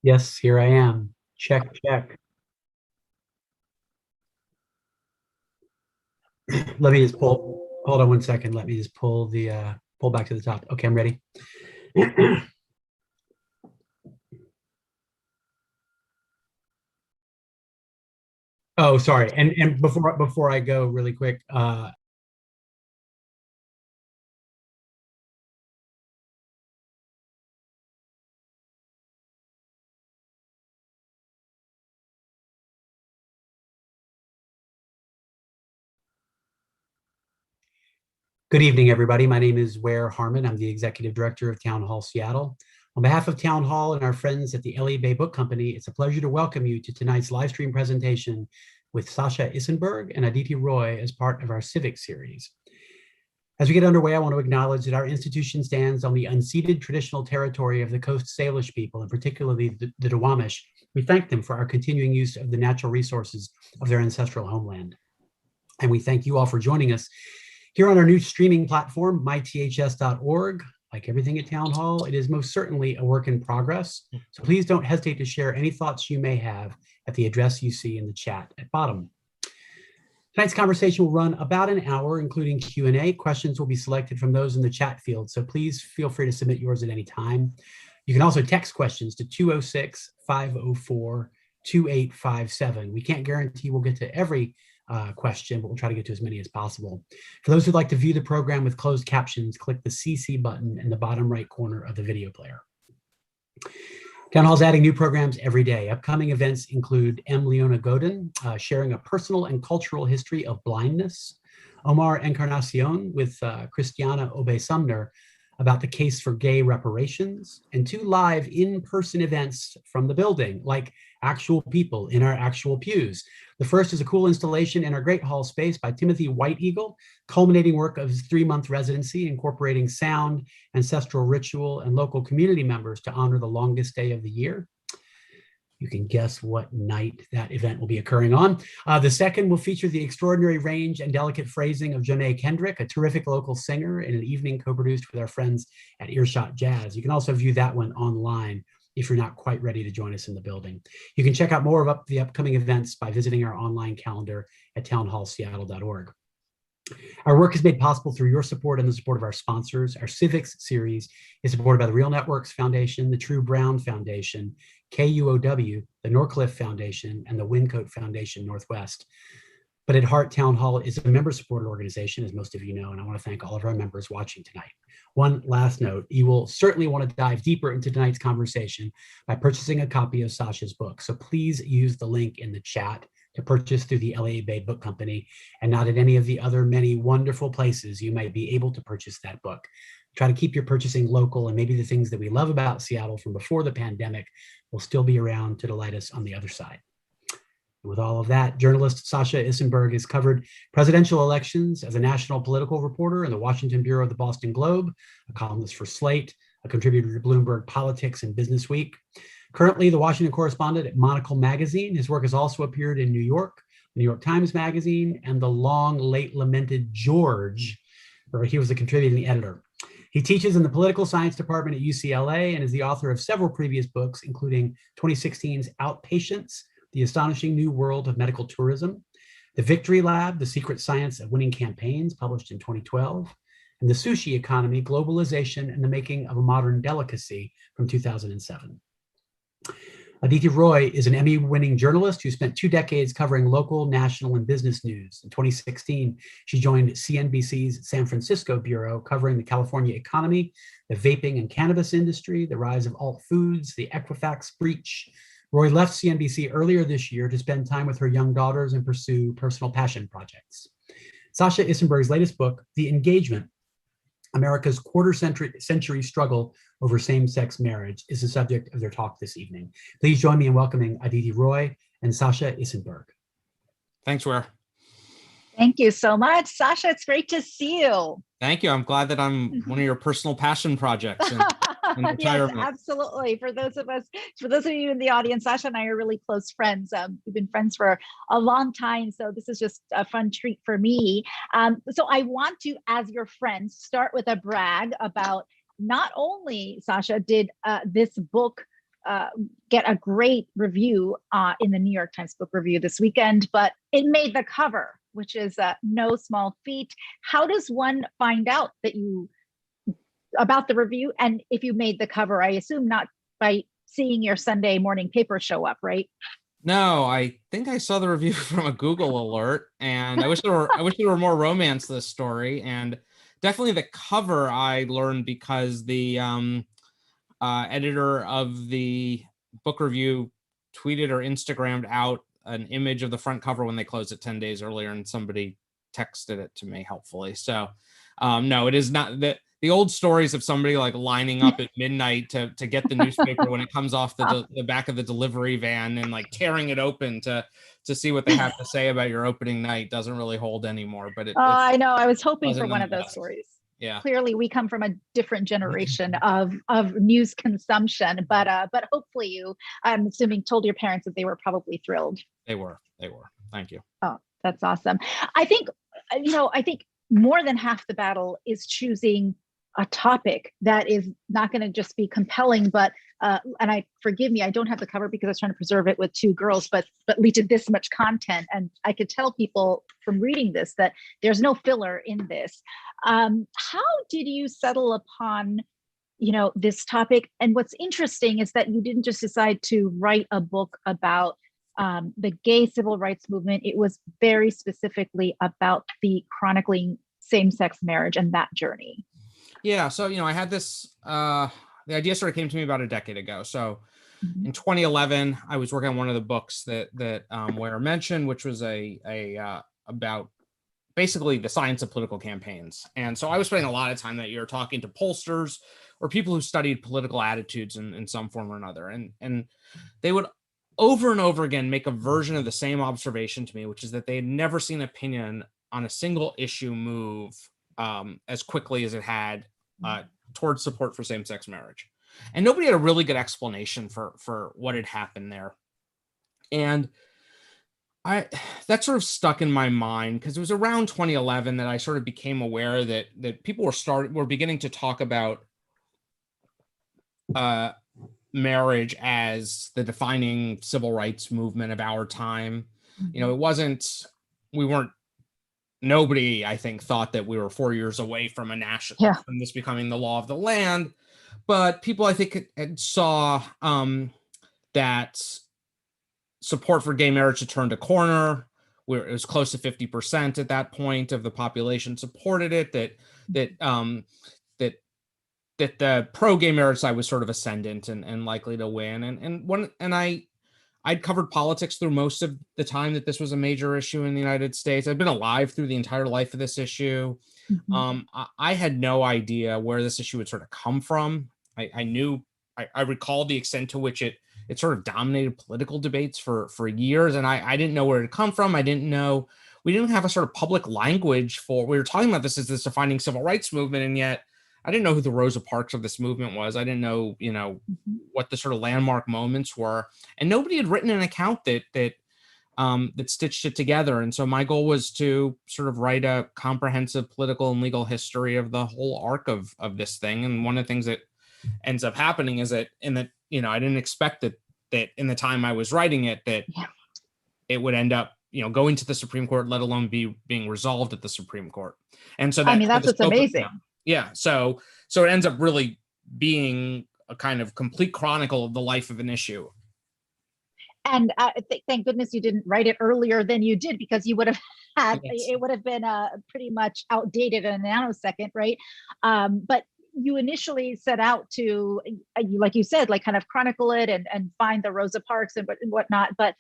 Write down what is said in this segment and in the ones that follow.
Yes, here I am. Check, check. Let me just hold on one second. Let me just pull back to the top. Okay, I'm ready. Oh, sorry. And before I go really quick, good evening, everybody. My name is Ware Harmon. I'm the Executive Director of Town Hall Seattle. On behalf of Town Hall and our friends at the LA Bay Book Company, it's a pleasure to welcome you to tonight's live stream presentation with Sasha Issenberg and Aditi Roy as part of our Civic series. As we get underway, I want to acknowledge that our institution stands on the unceded traditional territory of the Coast Salish people, and particularly the Duwamish. We thank them for our continuing use of the natural resources of their ancestral homeland. And we thank you all for joining us here on our new streaming platform, myths.org. Like everything at Town Hall, it is most certainly a work in progress. So please don't hesitate to share any thoughts you may have at the address you see in the chat at bottom. Tonight's conversation will run about an hour, including Q&A. Questions will be selected from those in the chat field, so please feel free to submit yours at any time. You can also text questions to 206-504-2857. We can't guarantee we'll get to every question, but we'll try to get to as many as possible. For those who'd like to view the program with closed captions, click the CC button in the bottom right corner of the video player. Town Hall's adding new programs every day. Upcoming events include M. Leona Godin sharing a personal and cultural history of blindness, Omar Encarnacion with Christiana Obey Sumner about the case for gay reparations, and 2 live in-person events from the building, like actual people in our actual pews. The first is a cool installation in our Great Hall space by Timothy White Eagle, culminating work of his 3-month residency, incorporating sound, ancestral ritual, and local community members to honor the longest day of the year. You can guess what night that event will be occurring on. The second will feature the extraordinary range and delicate phrasing of Janae Kendrick, a terrific local singer, in an evening co-produced with our friends at Earshot Jazz. You can also view that one online if you're not quite ready to join us in the building. You can check out more of the upcoming events by visiting our online calendar at townhallseattle.org. Our work is made possible through your support and the support of our sponsors. Our Civics series is supported by the Real Networks Foundation, the True Brown Foundation, KUOW, the Norcliffe Foundation, and the Wyncote Foundation Northwest. But at heart, Town Hall is a member-supported organization, as most of you know, and I want to thank all of our members watching tonight. One last note, you will certainly want to dive deeper into tonight's conversation by purchasing a copy of Sasha's book. So please use the link in the chat to purchase through the LA Bay Book Company and not at any of the other many wonderful places you might be able to purchase that book. Try to keep your purchasing local, and maybe the things that we love about Seattle from before the pandemic will still be around to delight us on the other side. With all of that, journalist Sasha Issenberg has covered presidential elections as a national political reporter in the Washington Bureau of the Boston Globe, a columnist for Slate, a contributor to Bloomberg Politics and Business Week. Currently the Washington correspondent at Monocle Magazine. His work has also appeared in New York, the New York Times Magazine, and the long late lamented George, where he was the contributing editor. He teaches in the political science department at UCLA and is the author of several previous books, including 2016's Outpatients, The Astonishing New World of Medical Tourism, The Victory Lab, The Secret Science of Winning Campaigns, published in 2012, and The Sushi Economy, Globalization and the Making of a Modern Delicacy from 2007. Aditi Roy is an Emmy-winning journalist who spent 2 decades covering local, national, and business news. In 2016, she joined CNBC's San Francisco Bureau, covering the California economy, the vaping and cannabis industry, the rise of alt foods, the Equifax breach. Roy left CNBC earlier this year to spend time with her young daughters and pursue personal passion projects. Sasha Issenberg's latest book, The Engagement, America's quarter-century struggle over same-sex marriage, is the subject of their talk this evening. Please join me in welcoming Aditi Roy and Sasha Issenberg. Thanks, Ware. Thank you so much, Sasha. It's great to see you. Thank you. I'm glad that I'm one of your personal passion projects. Yes, absolutely. For those of you in the audience, Sasha and I are really close friends. We've been friends for a long time, so this is just a fun treat for me. So I want to, as your friend, start with a brag about not only, Sasha, did this book get a great review in the New York Times Book Review this weekend, but it made the cover, which is no small feat. How does one find out about the review? And if you made the cover, I assume not by seeing your Sunday morning paper show up, right? No, I think I saw the review from a Google alert, and I wish there were more romance to this story. And definitely the cover I learned because the editor of the book review tweeted or Instagrammed out an image of the front cover when they closed it 10 days earlier, and somebody texted it to me helpfully. So no, it is not that. The old stories of somebody like lining up at midnight to get the newspaper when it comes off the back of the delivery van and like tearing it open to see what they have to say about your opening night doesn't really hold anymore. But I know. I was hoping for one of those stories. Yeah. Clearly, we come from a different generation of news consumption, but hopefully you, I'm assuming, told your parents that they were probably thrilled. They were. Thank you. Oh, that's awesome. I think more than half the battle is choosing a topic that is not going to just be compelling, but and forgive me, I don't have the cover because I was trying to preserve it with two girls, but lead to this much content. And I could tell people from reading this that there's no filler in this. How did you settle upon, this topic? And what's interesting is that you didn't just decide to write a book about the gay civil rights movement. It was very specifically about the chronicling same-sex marriage and that journey. Yeah, so I had this. The idea sort of came to me about a decade ago. So in 2011, I was working on one of the books that Ware mentioned, which was about basically the science of political campaigns. And so I was spending a lot of time that year talking to pollsters or people who studied political attitudes in some form or another, and they would over and over again make a version of the same observation to me, which is that they had never seen opinion on a single issue move as quickly as it had towards support for same-sex marriage. And nobody had a really good explanation for what had happened there. And that sort of stuck in my mind because it was around 2011 that I sort of became aware that people were beginning to talk about marriage as the defining civil rights movement of our time. Nobody, I think, thought that we were 4 years away from from this becoming the law of the land. But people, I think, saw that support for gay marriage had turned a corner, where it was close to 50% at that point of the population supported it, that the pro-gay marriage side was sort of ascendant and likely to win. I'd covered politics through most of the time that this was a major issue in the United States. I've been alive through the entire life of this issue. Mm-hmm. I had no idea where this issue would sort of come from. I recall the extent to which it sort of dominated political debates for years, and I didn't know where it had come from. We didn't have a sort of public language we were talking about this as this defining civil rights movement, and yet I didn't know who the Rosa Parks of this movement was. I didn't know, what the sort of landmark moments were, and nobody had written an account that stitched it together. And so my goal was to sort of write a comprehensive political and legal history of the whole arc of this thing. And one of the things that ends up happening is that I didn't expect that in the time I was writing it, that it would end up, going to the Supreme Court, let alone being resolved at the Supreme Court. And so that's what's amazing. Yeah. So it ends up really being a kind of complete chronicle of the life of an issue. And thank goodness you didn't write it earlier than you did, because you would have it would have been pretty much outdated in a nanosecond, right? But you initially set out to, like you said, like kind of chronicle it and find the Rosa Parks and whatnot. But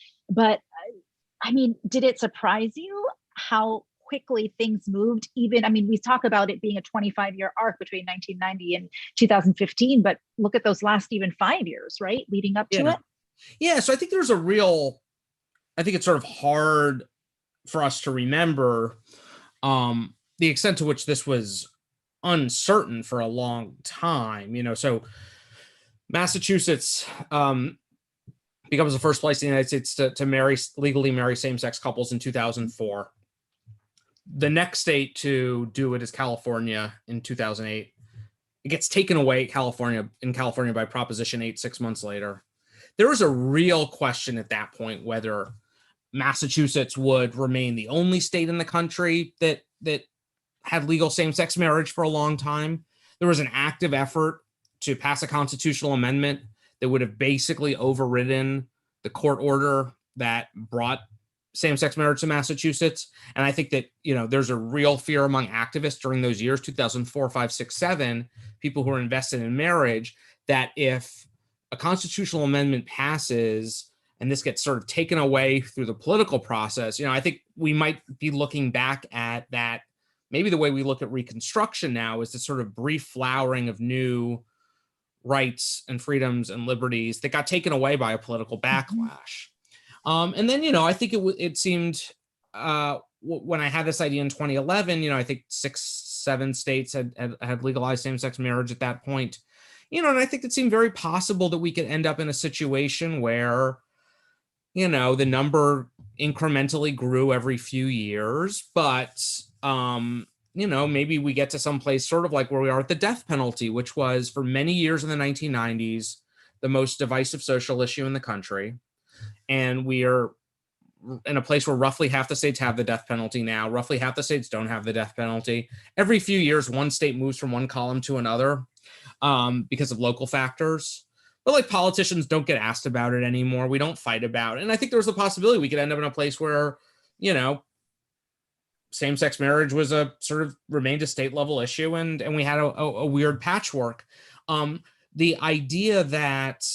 I mean, did it surprise you how quickly things moved? We talk about it being a 25-year arc between 1990 and 2015, but look at those last even 5 years, right? Leading up to it. Yeah. So I think it's sort of hard for us to remember the extent to which this was uncertain for a long time, so Massachusetts becomes the first place in the United States to legally marry same-sex couples in 2004. The next state to do it is California in 2008. It gets taken away in California by Proposition 8 6 months later. there was a real question at that point whether Massachusetts would remain the only state in the country that had legal same-sex marriage for a long time. There was an active effort to pass a constitutional amendment that would have basically overridden the court order that brought same-sex marriage to Massachusetts. And I think that, there's a real fear among activists during those years, 2004, 5, 6, 7, people who are invested in marriage, that if a constitutional amendment passes and this gets sort of taken away through the political process, I think we might be looking back at that. Maybe the way we look at Reconstruction now is the sort of brief flowering of new rights and freedoms and liberties that got taken away by a political backlash. And then, I think it seemed when I had this idea in 2011, I think 6, 7 states had legalized same-sex marriage at that point, and I think it seemed very possible that we could end up in a situation where, the number incrementally grew every few years, but, maybe we get to some place sort of like where we are with the death penalty, which was for many years in the 1990s, the most divisive social issue in the country. And we are in a place where roughly half the states have the death penalty now. Roughly half the states don't have the death penalty. Every few years, one state moves from one column to another because of local factors. But like politicians don't get asked about it anymore. We don't fight about it. And I think there's a possibility we could end up in a place where, same-sex marriage was remained a state level issue, and we had a weird patchwork. The idea that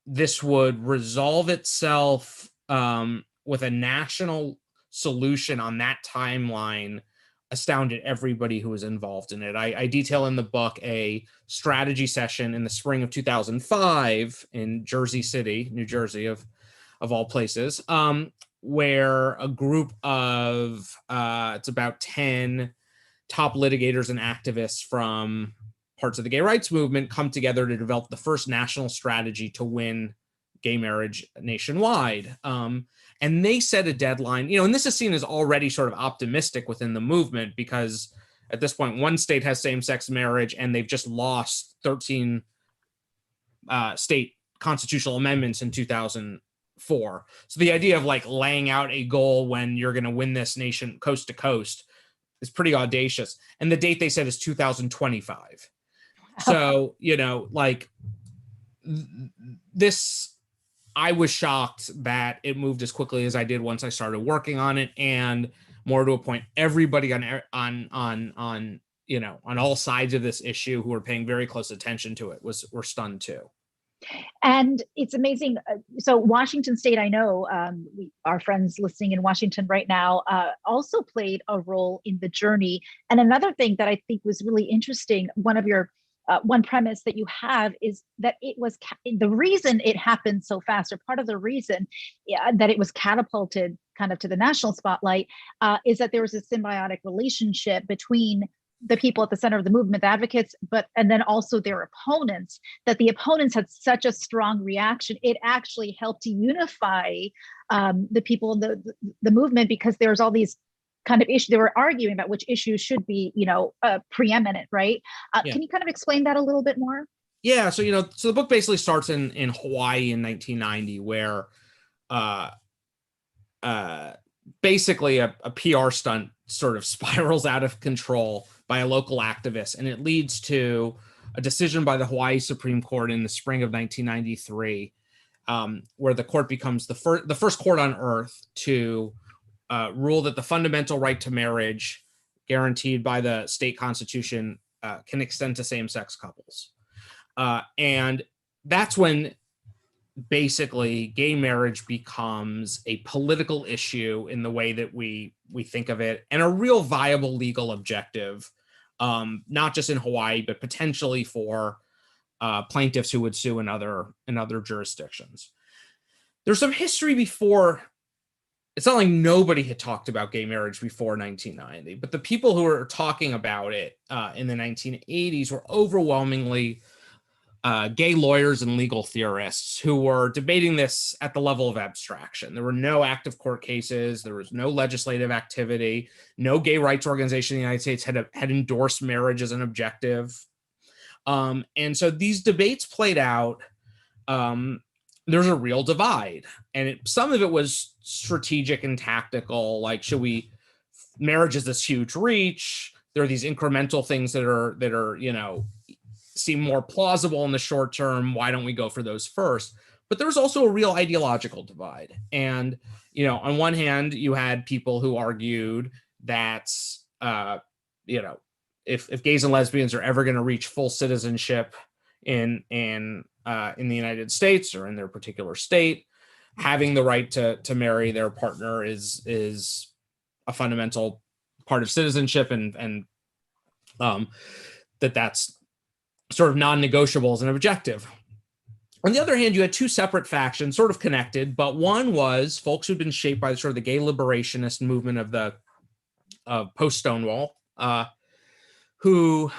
this would resolve itself with a national solution on that timeline astounded everybody who was involved in it. I detail in the book a strategy session in the spring of 2005 in Jersey City, New Jersey, of all places, where a group of, it's about 10 top litigators and activists from parts of the gay rights movement come together to develop the first national strategy to win gay marriage nationwide. And they set a deadline, and this is seen as already sort of optimistic within the movement, because at this point, one state has same-sex marriage and they've just lost 13 state constitutional amendments in 2004. So the idea of like laying out a goal when you're going to win this nation coast to coast is pretty audacious. And the date they said is 2025. So, this, I was shocked that it moved as quickly as I did once I started working on it. And more to a point, everybody on all sides of this issue who were paying very close attention to it were stunned too. And it's amazing. So Washington State, I know our friends listening in Washington right now also played a role in the journey. And another thing that I think was really interesting, one premise that you have is that it was the reason it happened so fast, or part of the reason that it was catapulted kind of to the national spotlight, is that there was a symbiotic relationship between the people at the center of the movement, the advocates, and then also their opponents, that the opponents had such a strong reaction. It actually helped to unify the people in the movement, because there's all these kind of issues. They were arguing about which issues should be, preeminent, right? Yeah. Can you kind of explain that a little bit more? Yeah. So, so the book basically starts in Hawaii in 1990, where basically a PR stunt sort of spirals out of control by a local activist, and it leads to a decision by the Hawaii Supreme Court in the spring of 1993, where the court becomes the first court on earth to rule that the fundamental right to marriage guaranteed by the state constitution can extend to same-sex couples. And that's when basically gay marriage becomes a political issue in the way that we think of it, and a real viable legal objective, not just in Hawaii, but potentially for plaintiffs who would sue in other jurisdictions. There's some history before. It's not like nobody had talked about gay marriage before 1990, but the people who were talking about it in the 1980s were overwhelmingly gay lawyers and legal theorists who were debating this at the level of abstraction. There were no active court cases. There was no legislative activity. No gay rights organization in the United States had endorsed marriage as an objective. And so these debates played out there's a real divide. And some of it was strategic and tactical, like, marriage is this huge reach. There are these incremental things that are, you know, seem more plausible in the short term. Why don't we go for those first? But there was also a real ideological divide. And, you know, on one hand, you had people who argued that, you know, if gays and lesbians are ever going to reach full citizenship in the United States or in their particular state, having the right to marry their partner is a fundamental part of citizenship, and that's sort of non-negotiable as an objective. On the other hand, you had two separate factions, sort of connected, but one was folks who'd been shaped by sort of the gay liberationist movement of post-Stonewall, who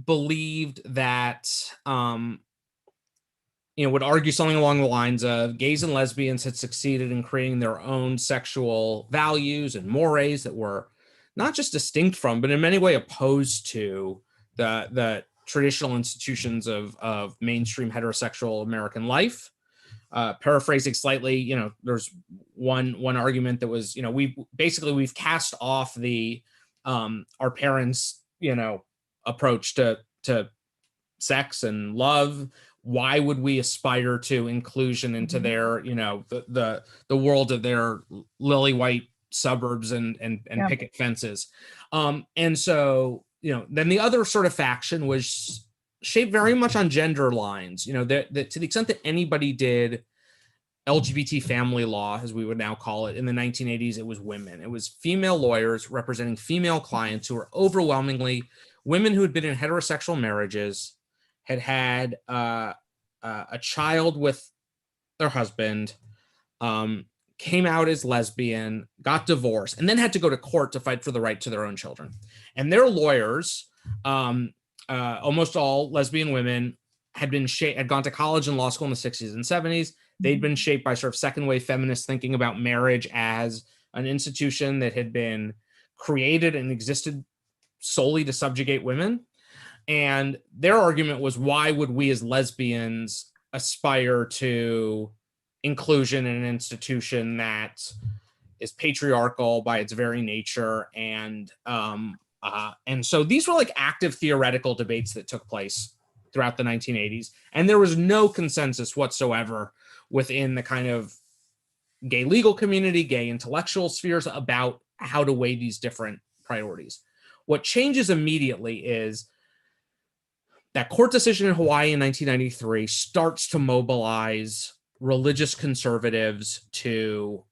believed that, you know, would argue something along the lines of gays and lesbians had succeeded in creating their own sexual values and mores that were not just distinct from, but in many ways opposed to the traditional institutions of mainstream heterosexual American life. Paraphrasing slightly, you know, there's one argument that was, you know, we've cast off the our parents, you know, approach to sex and love. Why would we aspire to inclusion into their, you know, the world of their lily white suburbs and picket fences? And so, you know, then the other sort of faction was shaped very much on gender lines. You know, that to the extent that anybody did LGBT family law, as we would now call it, in the 1980s, it was women. It was female lawyers representing female clients who were overwhelmingly women who had been in heterosexual marriages, had a child with their husband, came out as lesbian, got divorced, and then had to go to court to fight for the right to their own children. And their lawyers, almost all lesbian women, had gone to college and law school in the 60s and 70s. They'd been shaped by sort of second wave feminists thinking about marriage as an institution that had been created and existed solely to subjugate women. And their argument was, why would we as lesbians aspire to inclusion in an institution that is patriarchal by its very nature? And so these were like active theoretical debates that took place throughout the 1980s. And there was no consensus whatsoever within the kind of gay legal community, gay intellectual spheres about how to weigh these different priorities. What changes immediately is that court decision in Hawaii in 1993 starts to mobilize religious conservatives to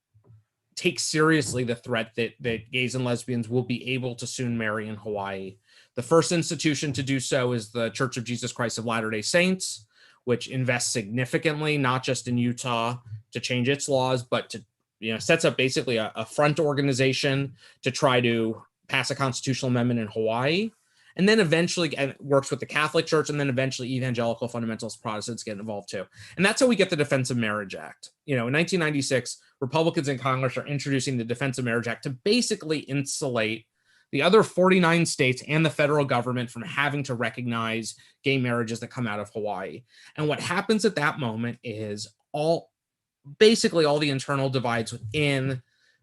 take seriously the threat that gays and lesbians will be able to soon marry in Hawaii. The first institution to do so is the Church of Jesus Christ of Latter-day Saints, which invests significantly, not just in Utah to change its laws, but to, you know, sets up basically a front organization to try to pass a constitutional amendment in Hawaii. And then eventually works with the Catholic Church, and then eventually evangelical fundamentalist Protestants get involved too. And that's how we get the Defense of Marriage Act. You know, in 1996, Republicans in Congress are introducing the Defense of Marriage Act to basically insulate the other 49 states and the federal government from having to recognize gay marriages that come out of Hawaii. And what happens at that moment is basically all the internal divides within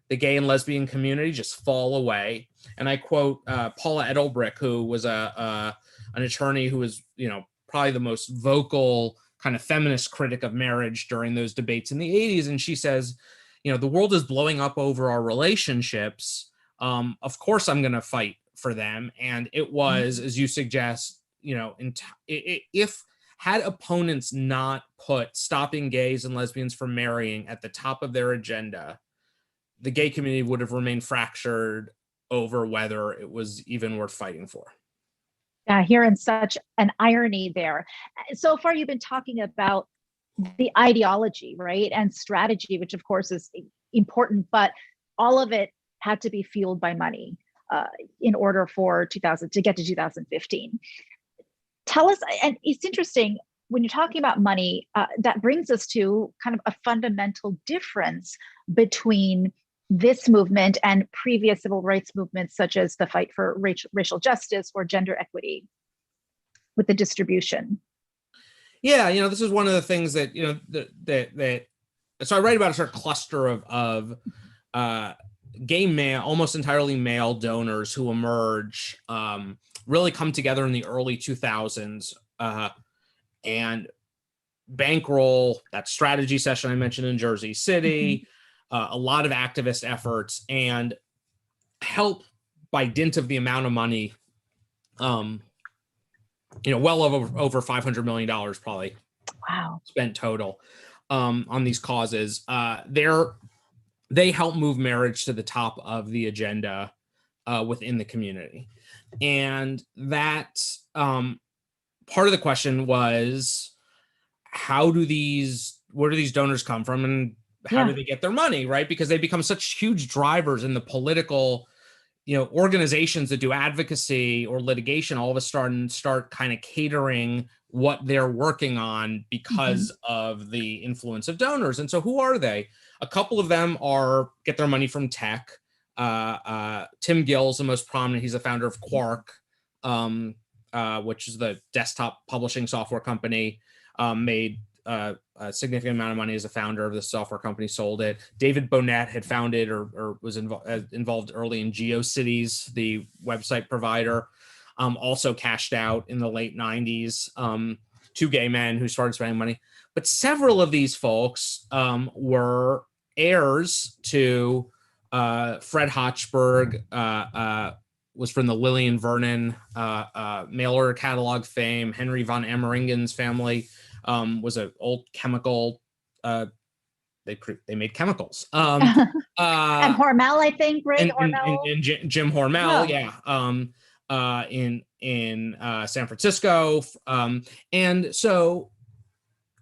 the gay and lesbian community just fall away. And I quote Paula Edelbrick, who was an attorney who was, you know, probably the most vocal kind of feminist critic of marriage during those debates in the 80s. And she says, you know, the world is blowing up over our relationships. Of course, I'm going to fight for them. And it was, as you suggest, you know, if had opponents not put stopping gays and lesbians from marrying at the top of their agenda, the gay community would have remained fractured over whether it was even worth fighting for. Yeah, hearing such an irony there. So far, you've been talking about the ideology, right? And strategy, which of course is important, but all of it had to be fueled by money in order for to get to 2015. Tell us, and it's interesting, when you're talking about money, that brings us to kind of a fundamental difference between this movement and previous civil rights movements, such as the fight for racial justice or gender equity with the distribution. Yeah, this is one of the things that that so I write about a sort of cluster of gay male, almost entirely male donors who emerge, really come together in the early 2000s and bankroll that strategy session I mentioned in Jersey City, a lot of activist efforts, and help by dint of the amount of money, well over $500 million probably spent total on these causes. They help move marriage to the top of the agenda within the community. And that part of the question was, where do these donors come from, and how do they get their money, right? Because they become such huge drivers in the political, organizations that do advocacy or litigation all of a sudden start kind of catering what they're working on because of the influence of donors. And so who are they? A couple of them get their money from tech. Tim Gill's the most prominent. He's the founder of Quark, which is the desktop publishing software company, made a significant amount of money as a founder of the software company, sold it. David Bonnet had founded or was involved early in GeoCities, the website provider, also cashed out in the late 90s. Two gay men who started spending money. But several of these folks were heirs to Fred Hochberg, was from the Lillian Vernon mail order catalog fame. Henry von Emmeringen's family was an old chemical. They made chemicals. And Hormel, I think, right? And Jim Hormel, in San Francisco. And so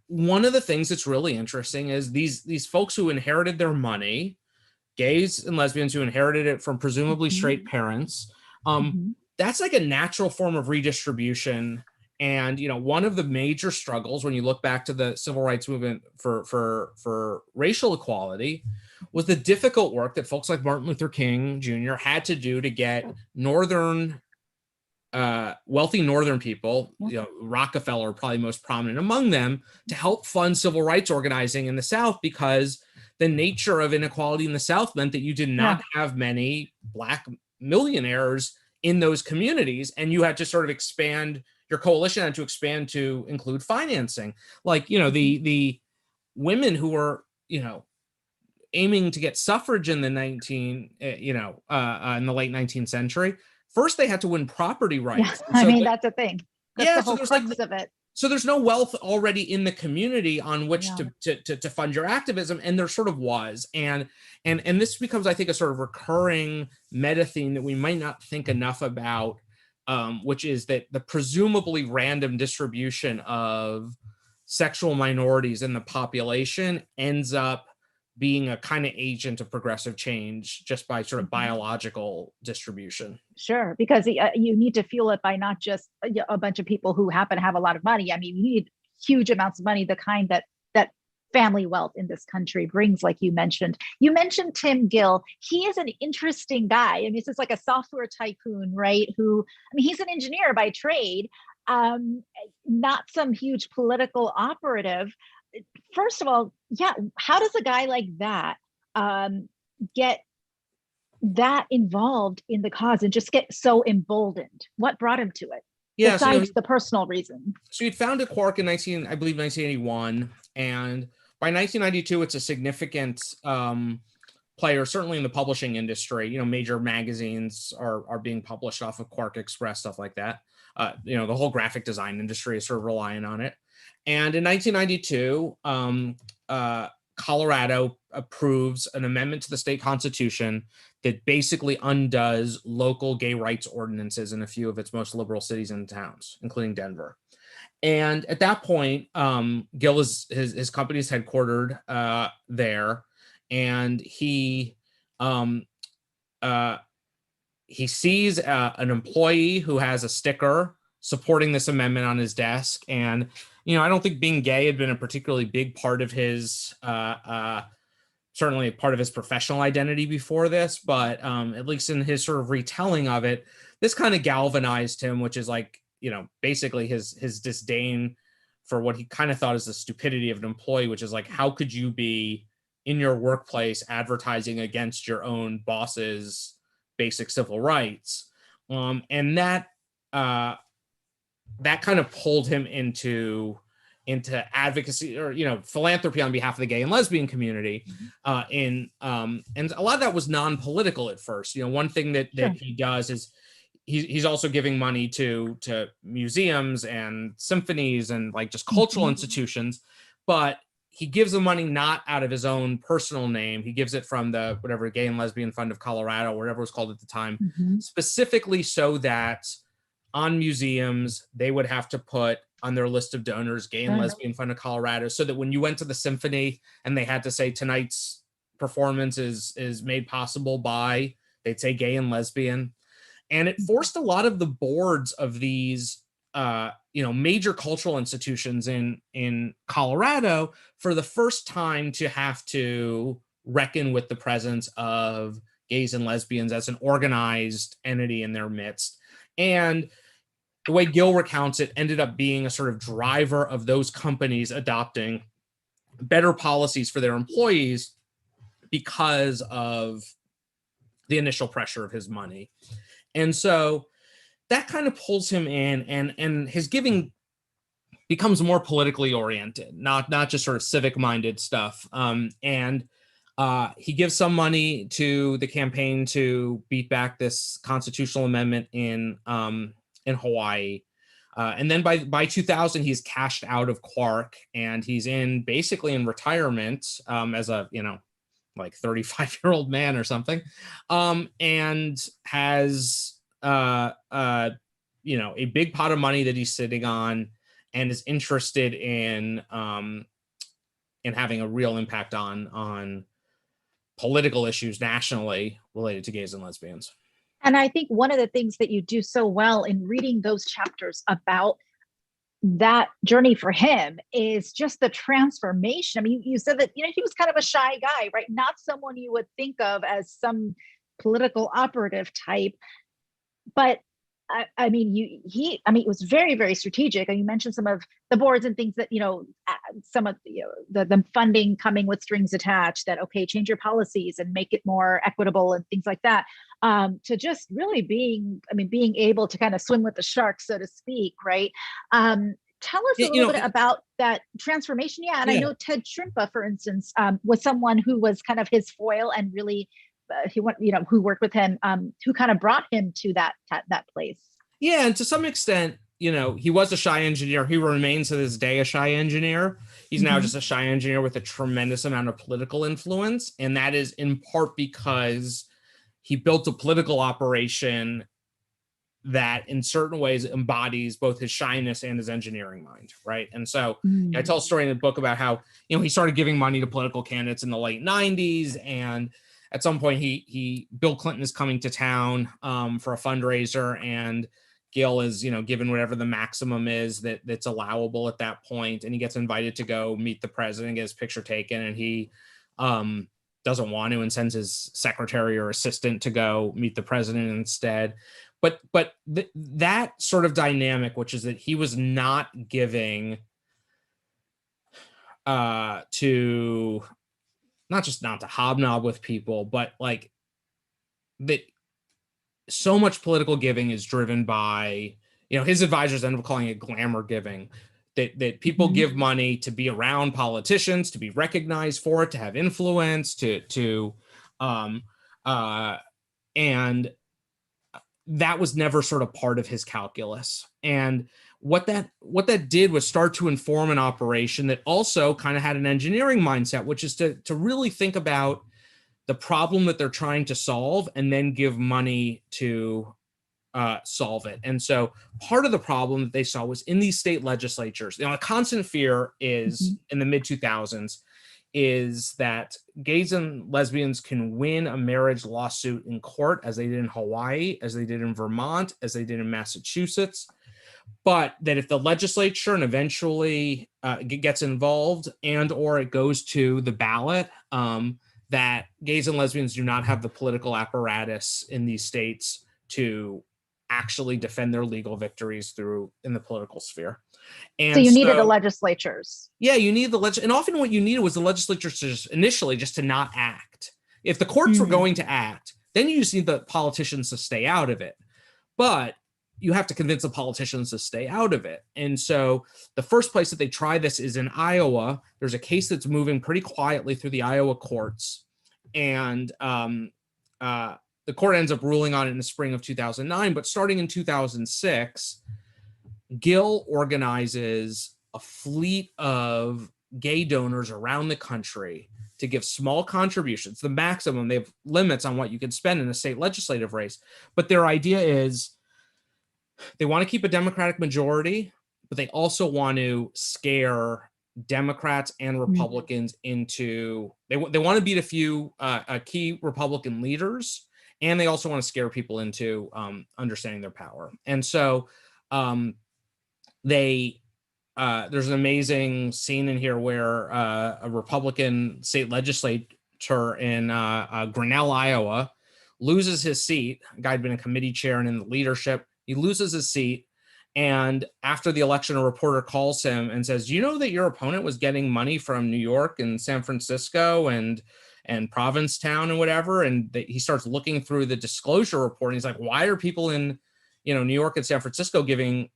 one of the things that's really interesting is these folks who inherited their money, gays and lesbians who inherited it from presumably straight parents, that's like a natural form of redistribution. And one of the major struggles when you look back to the civil rights movement for racial equality was the difficult work that folks like Martin Luther King Jr. had to do to get wealthy northern people, Rockefeller probably most prominent among them, to help fund civil rights organizing in the South, because the nature of inequality in the South meant that you did not have many Black millionaires in those communities, and you had to sort of expand your coalition, had to expand to include financing. Like, the women who were, aiming to get suffrage in the in the late 19th century, first they had to win property rights. So that's a thing. That's the whole crux of it. So there's no wealth already in the community on which to fund your activism, and there sort of was, and this becomes, I think, a sort of recurring meta theme that we might not think enough about, which is that the presumably random distribution of sexual minorities in the population ends up being a kind of agent of progressive change just by sort of biological distribution. Sure, because you need to fuel it by not just a bunch of people who happen to have a lot of money. I mean, you need huge amounts of money, the kind that family wealth in this country brings, like you mentioned. You mentioned Tim Gill. He is an interesting guy. I mean, this is like a software tycoon, right? He's an engineer by trade, not some huge political operative. First of all, how does a guy like that get that involved in the cause and just get so emboldened? What brought him to it? Besides the personal reason. So he'd founded Quark in 1981, and by 1992, it's a significant player, certainly in the publishing industry. Major magazines are being published off of Quark Express, stuff like that. The whole graphic design industry is sort of relying on it. And in 1992, Colorado approves an amendment to the state constitution that basically undoes local gay rights ordinances in a few of its most liberal cities and towns, including Denver. And at that point, Gill his company is headquartered there, and he sees an employee who has a sticker supporting this amendment on his desk. And I don't think being gay had been a particularly big part of his, certainly part of his professional identity before this, but at least in his sort of retelling of it, this kind of galvanized him, which is like, basically his disdain for what he kind of thought is the stupidity of an employee, which is like, how could you be in your workplace advertising against your own boss's basic civil rights? And that kind of pulled him into advocacy, or philanthropy on behalf of the gay and lesbian community. And a lot of that was non-political at first. One thing that he does is he's also giving money to museums and symphonies and like just cultural institutions, but he gives the money not out of his own personal name. He gives it from the whatever Gay and Lesbian Fund of Colorado, whatever it was called at the time, specifically so that on museums, they would have to put on their list of donors, Gay and Lesbian Fund of Colorado, so that when you went to the symphony and they had to say tonight's performance is made possible by, they'd say gay and lesbian. And it forced a lot of the boards of these major cultural institutions in Colorado for the first time to have to reckon with the presence of gays and lesbians as an organized entity in their midst. And the way Gill recounts it, ended up being a sort of driver of those companies adopting better policies for their employees because of the initial pressure of his money. And so that kind of pulls him in, and his giving becomes more politically oriented, not just sort of civic-minded stuff. And he gives some money to the campaign to beat back this constitutional amendment in Hawaii. And then by 2000, he's cashed out of Quark, and he's basically in retirement as a, like 35-year-old man or something, and has a big pot of money that he's sitting on, and is interested in having a real impact on political issues nationally related to gays and lesbians. And I think one of the things that you do so well in reading those chapters about that journey for him is just the transformation. I mean, you said that, he was kind of a shy guy, right? Not someone you would think of as some political operative type, but it was very, very strategic. And you mentioned some of the boards and things that, some of the funding coming with strings attached, that, okay, change your policies and make it more equitable and things like that, to just really being able to kind of swim with the sharks, so to speak, right? Tell us a little bit about that transformation. Yeah. And I know Ted Shrimpa, for instance, was someone who was kind of his foil, and really who worked with him, who kind of brought him to that place. Yeah, and to some extent, he was a shy engineer. He remains to this day a shy engineer. He's now just a shy engineer with a tremendous amount of political influence, and that is in part because he built a political operation that in certain ways embodies both his shyness and his engineering mind, right? And so I tell a story in the book about how, he started giving money to political candidates in the late 90s, and at some point Bill Clinton is coming to town for a fundraiser, and Gill is, given whatever the maximum is that's allowable at that point, and he gets invited to go meet the president, get his picture taken, and he doesn't want to, and sends his secretary or assistant to go meet the president instead. But that sort of dynamic, which is that he was not giving to not just not to hobnob with people, but like that so much political giving is driven by, his advisors end up calling it glamour giving, that people give money to be around politicians, to be recognized for it, to have influence, and that was never sort of part of his calculus. And what that did was start to inform an operation that also kind of had an engineering mindset, which is to really think about the problem that they're trying to solve and then give money to solve it. And so part of the problem that they saw was in these state legislatures, a constant fear is in the mid 2000s is that gays and lesbians can win a marriage lawsuit in court, as they did in Hawaii, as they did in Vermont, as they did in Massachusetts. But that if the legislature and eventually gets involved and or it goes to the ballot, that gays and lesbians do not have the political apparatus in these states to actually defend their legal victories in the political sphere. And so you needed the legislatures. Yeah, you need and often what you needed was the legislatures just to not act. If the courts were going to act, then you just need the politicians to stay out of it. But you have to convince the politicians to stay out of it. And so the first place that they try this is in Iowa. There's a case that's moving pretty quietly through the Iowa courts. And the court ends up ruling on it in the spring of 2009. But starting in 2006, Gill organizes a fleet of gay donors around the country to give small contributions, the maximum. They have limits on what you can spend in a state legislative race. But their idea is they want to keep a Democratic majority, but they also want to scare Democrats and Republicans into, they want to beat a few key Republican leaders, and they also want to scare people into understanding their power. And so there's an amazing scene in here where a Republican state legislator in Grinnell, Iowa, loses his seat. A guy had been a committee chair and in the leadership. He loses his seat. And after the election, a reporter calls him and says, "Do you know that your opponent was getting money from New York and San Francisco and Provincetown and whatever?" And he starts looking through the disclosure report. And he's like, "Why are people in, New York and San Francisco giving,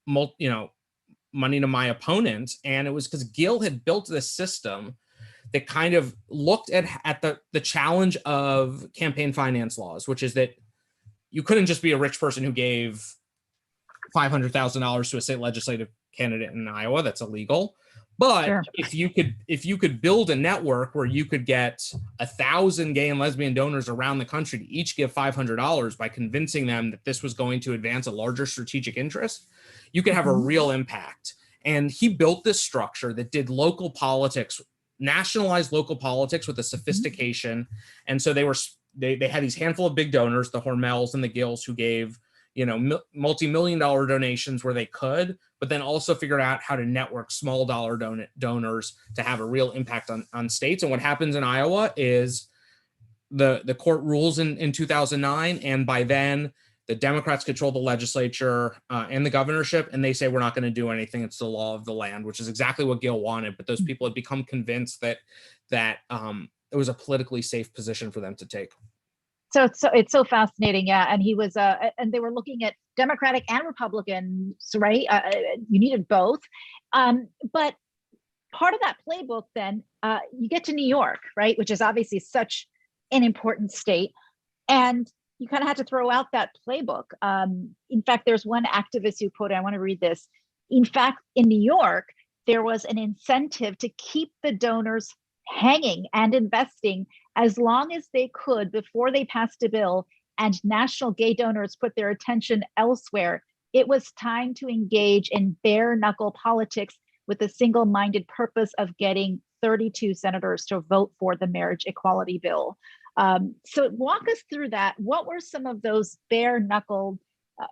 money to my opponent?" And it was because Gill had built this system that kind of looked at the challenge of campaign finance laws, which is that you couldn't just be a rich person who gave $500,000 to a state legislative candidate in Iowa. That's illegal. But sure, if you could build a network where you could get 1,000 gay and lesbian donors around the country to each give $500 by convincing them that this was going to advance a larger strategic interest, you could have a real impact. And he built this structure that did local politics, nationalized local politics with a sophistication. And so they had these handful of big donors, the Hormels and the Gills, who gave multi-million-dollar donations where they could, but then also figured out how to network small dollar donors to have a real impact on states. And what happens in Iowa is the court rules in 2009, and by then the Democrats control the legislature and the governorship, and they say, "We're not going to do anything. It's the law of the land," which is exactly what Gill wanted. But those people had become convinced that it was a politically safe position for them to take. So it's so fascinating, yeah. And he was, and they were looking at Democratic and Republicans, right? You needed both, but part of that playbook, then you get to New York, right, which is obviously such an important state, and you kind of had to throw out that playbook. In fact, there's one activist who quoted, I want to read this. In fact, in New York, there was an incentive to keep the donors hanging and investing as long as they could before they passed a bill and national gay donors put their attention elsewhere. It was time to engage in bare knuckle politics with a single-minded purpose of getting 32 senators to vote for the marriage equality bill. So walk us through that. What were some of those bare knuckle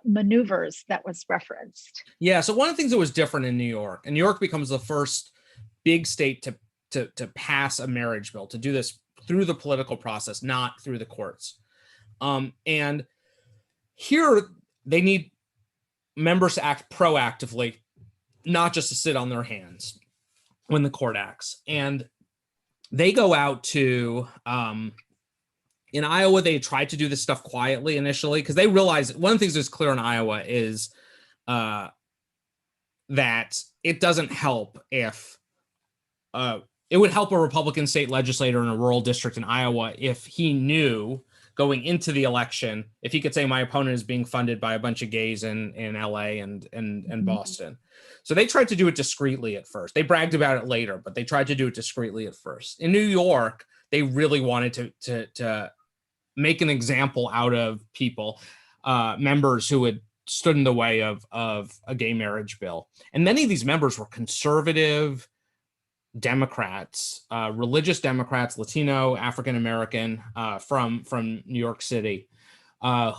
maneuvers that was referenced? Yeah, so one of the things that was different in New York, and New York becomes the first big state to pass a marriage bill, to do this through the political process, not through the courts. And here they need members to act proactively, not just to sit on their hands when the court acts. And they go out to, in Iowa, they tried to do this stuff quietly initially, because they realized one of the things that's clear in Iowa is that it doesn't help if it would help a Republican state legislator in a rural district in Iowa if he knew going into the election, if he could say, "My opponent is being funded by a bunch of gays in LA and Boston." So they tried to do it discreetly at first. They bragged about it later, but they tried to do it discreetly at first. In New York, they really wanted to make an example out of people, members who had stood in the way of a gay marriage bill. And many of these members were conservative Democrats, religious Democrats, Latino, African-American, from New York City,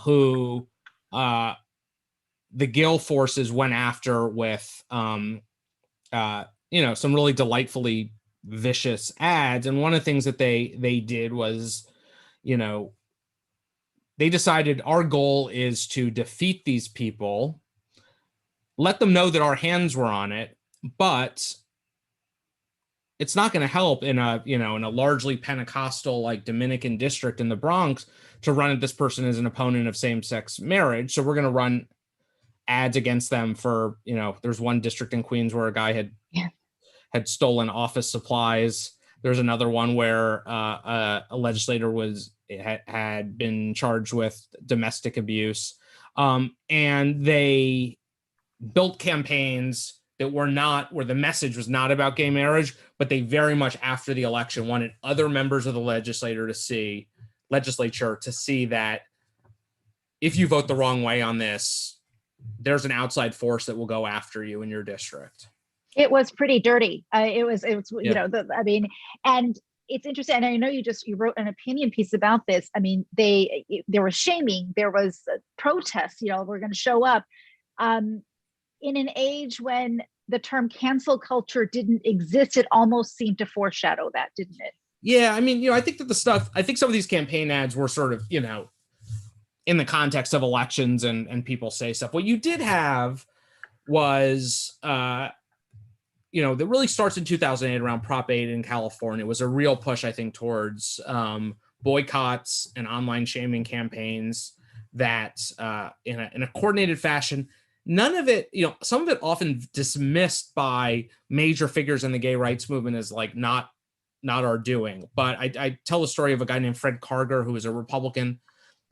who the Gill forces went after with, some really delightfully vicious ads. And one of the things that they did was, they decided our goal is to defeat these people, let them know that our hands were on it, but it's not going to help in a, in a largely Pentecostal, like Dominican district in the Bronx to run at this person as an opponent of same-sex marriage. So we're going to run ads against them for, there's one district in Queens where a guy had stolen office supplies. There's another one where a legislator had been charged with domestic abuse. And they built campaigns that where the message was not about gay marriage, but they very much after the election wanted other members of the legislature to see that if you vote the wrong way on this, there's an outside force that will go after you in your district. It was pretty dirty. And it's interesting. And I know you wrote an opinion piece about this. I mean, there was shaming, there was protests, we're going to show up. In an age when the term cancel culture didn't exist, it almost seemed to foreshadow that, didn't it? Yeah, I mean, I think that some of these campaign ads were sort of, in the context of elections and people say stuff. What you did have was, that really starts in 2008 around Prop 8 in California. It was a real push, I think, towards boycotts and online shaming campaigns that in a coordinated fashion. None of it, some of it often dismissed by major figures in the gay rights movement as like not our doing. But I tell the story of a guy named Fred Karger, who was a Republican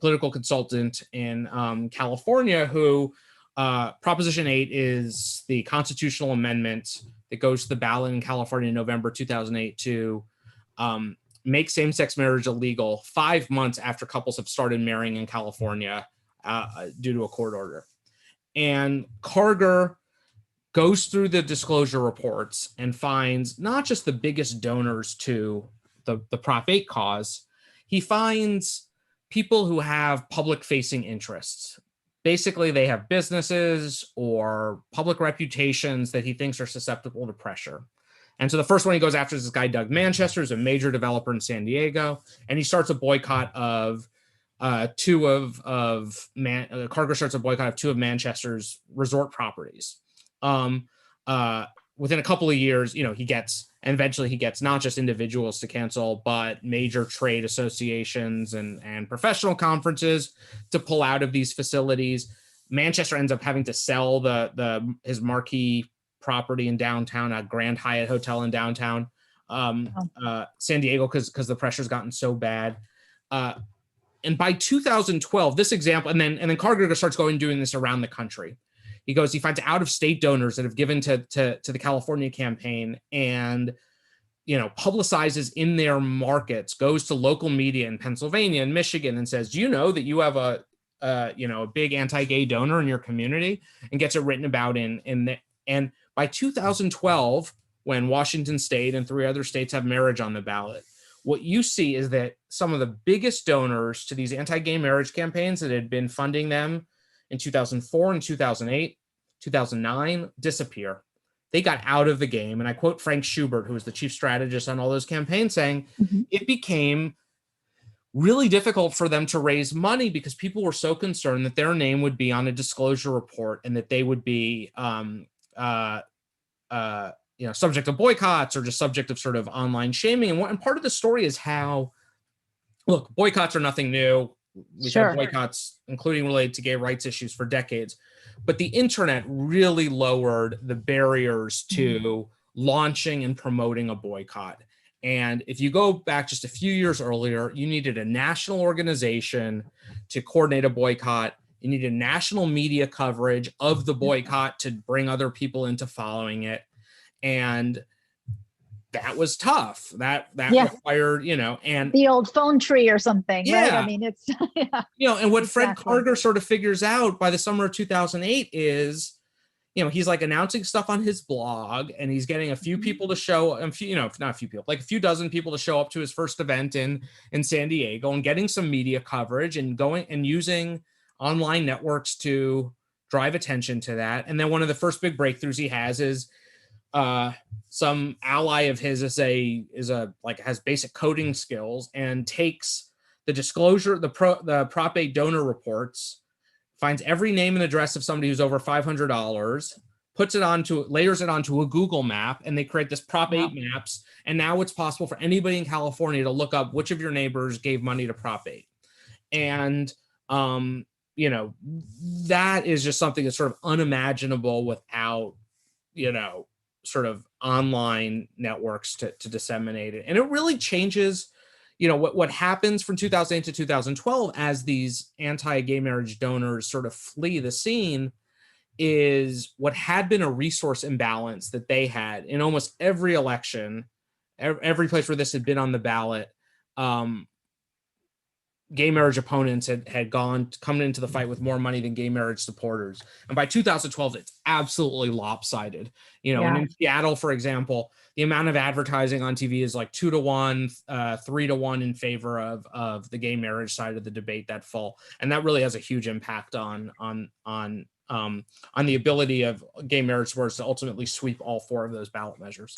political consultant in California, who Proposition 8 is the constitutional amendment that goes to the ballot in California in November 2008 to make same-sex marriage illegal 5 months after couples have started marrying in California due to a court order. And Karger goes through the disclosure reports and finds not just the biggest donors to the Prop 8 cause, he finds people who have public-facing interests. Basically, they have businesses or public reputations that he thinks are susceptible to pressure. And so the first one he goes after is this guy, Doug Manchester, who's a major developer in San Diego, and he starts a boycott of Karger starts a boycott of two of Manchester's resort properties. Within a couple of years, he gets not just individuals to cancel, but major trade associations and professional conferences to pull out of these facilities. Manchester ends up having to sell his marquee property in downtown, a Grand Hyatt hotel in downtown San Diego, because the pressure's gotten so bad. And by 2012, this example, and then Karger starts doing this around the country. He finds out-of-state donors that have given to the California campaign and, publicizes in their markets, goes to local media in Pennsylvania and Michigan and says, do you know that you have a big anti-gay donor in your community, and gets it written about and by 2012, when Washington State and 3 other states have marriage on the ballot, what you see is that some of the biggest donors to these anti-gay marriage campaigns that had been funding them in 2004 and 2008, 2009 disappear. They got out of the game. And I quote Frank Schubert, who was the chief strategist on all those campaigns, saying it became really difficult for them to raise money because people were so concerned that their name would be on a disclosure report and that they would be subject to boycotts or just subject of sort of online shaming. And part of the story is how, look, boycotts are nothing new. We've had boycotts, including related to gay rights issues, for decades. But the internet really lowered the barriers to launching and promoting a boycott. And if you go back just a few years earlier, you needed a national organization to coordinate a boycott. You needed national media coverage of the boycott to bring other people into following it. And that was tough. That required, and the old phone tree or something. Yeah. Right? I mean, it's, and what Fred Karger sort of figures out by the summer of 2008 is, he's like announcing stuff on his blog, and he's getting a few people to show, not a few people, like a few dozen people to show up to his first event in San Diego, and getting some media coverage and going and using online networks to drive attention to that. And then one of the first big breakthroughs he has is some ally of his has basic coding skills and takes the disclosure, the Prop 8 donor reports, finds every name and address of somebody who's over $500, layers it onto a Google map, and they create this Prop 8 maps. And now it's possible for anybody in California to look up which of your neighbors gave money to Prop 8. And, you know, that is just something that's sort of unimaginable without, you know, sort of online networks to disseminate it. And it really changes, you know, what happens from 2008 to 2012 as these anti-gay marriage donors sort of flee the scene is what had been a resource imbalance that they had in almost every election, every place where this had been on the ballot. Gay marriage opponents had come into the fight with more money than gay marriage supporters. And by 2012, it's absolutely lopsided. You know, and in Seattle, for example, the amount of advertising on TV is like 2 to 1, 3 to 1 in favor of the gay marriage side of the debate that fall. And that really has a huge impact on the ability of gay marriage supporters to ultimately sweep all 4 of those ballot measures.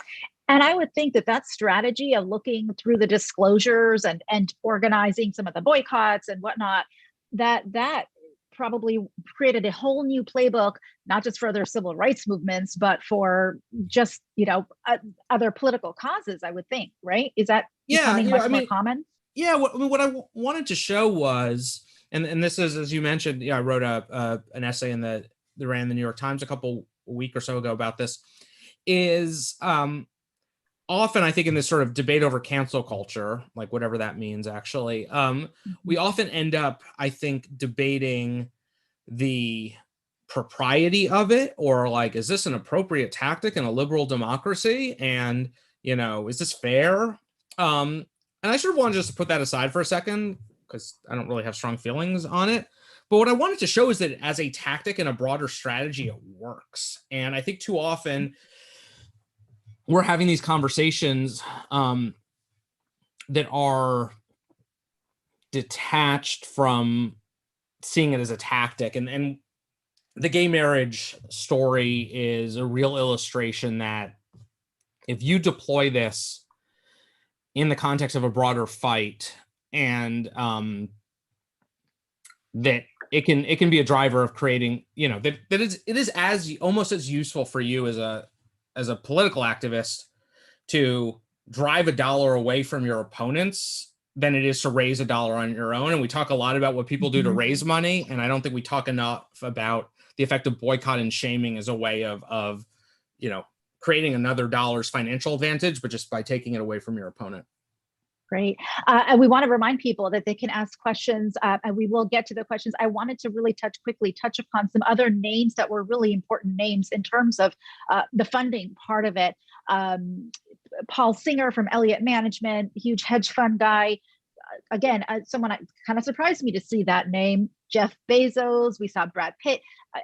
And I would think that strategy of looking through the disclosures and organizing some of the boycotts and whatnot, that probably created a whole new playbook, not just for other civil rights movements, but for just, you know, other political causes, I would think, right? Is that becoming much more common? Yeah, what I wanted to show was, and this is, as you mentioned, I wrote an essay that ran in the New York Times a week or so ago about this, is often, I think, in this sort of debate over cancel culture, like whatever that means, actually, we often end up, I think, debating the propriety of it, or like, is this an appropriate tactic in a liberal democracy? And, you know, is this fair? And I sort of wanted just to put that aside for a second, because I don't really have strong feelings on it. But what I wanted to show is that as a tactic and a broader strategy, it works. And I think too often we're having these conversations that are detached from seeing it as a tactic. And the gay marriage story is a real illustration that if you deploy this in the context of a broader fight, and that it can be a driver of creating, you know, that it is as almost as useful for you as a political activist to drive $1 away from your opponents than it is to raise $1 on your own. And we talk a lot about what people do to raise money, and I don't think we talk enough about the effect of boycott and shaming as a way of you know, creating another dollar's financial advantage, but just by taking it away from your opponent. Great. And we want to remind people that they can ask questions, and we will get to the questions. I wanted to really touch upon some other names that were really important names in terms of the funding part of it. Paul Singer from Elliott Management, huge hedge fund guy. Again, someone kind of surprised me to see that name. Jeff Bezos, we saw Brad Pitt.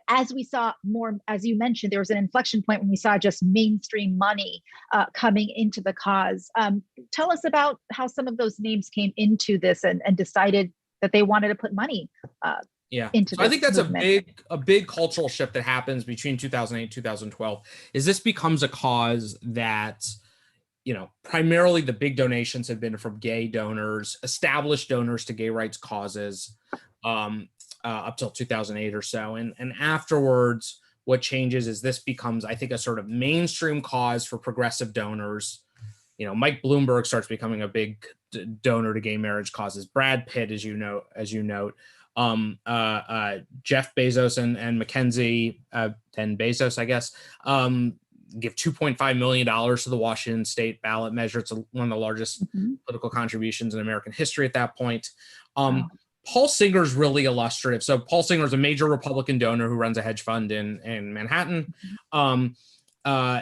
As we saw more, as you mentioned, there was an inflection point when we saw just mainstream money coming into the cause. Tell us about how some of those names came into this and decided that they wanted to put money into this. I think that's movement. a big cultural shift that happens between 2008 and 2012, is this becomes a cause that, you know, primarily the big donations have been from gay donors, established donors to gay rights causes, up till 2008 or so. And afterwards, what changes is this becomes, I think, a sort of mainstream cause for progressive donors. You know, Mike Bloomberg starts becoming a big donor to gay marriage causes. Brad Pitt, as you note, Jeff Bezos and Mackenzie, then Bezos, I guess, give $2.5 million to the Washington state ballot measure. It's one of the largest political contributions in American history at that point. Paul Singer is really illustrative. So Paul Singer is a major Republican donor who runs a hedge fund in Manhattan.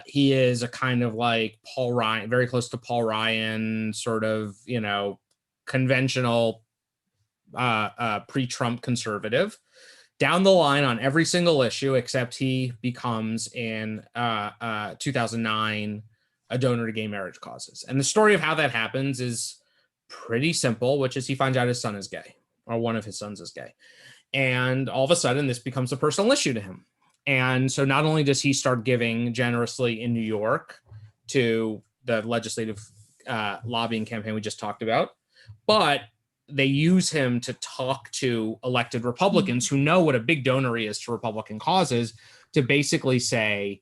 He is a kind of like Paul Ryan, very close to Paul Ryan, sort of, you know, conventional pre-Trump conservative. Down the line on every single issue, except he becomes in 2009 a donor to gay marriage causes. And the story of how that happens is pretty simple, which is he finds out his son is gay, or one of his sons is gay. And all of a sudden, this becomes a personal issue to him. And so not only does he start giving generously in New York to the legislative lobbying campaign we just talked about, but they use him to talk to elected Republicans who know what a big donor he is to Republican causes, to basically say,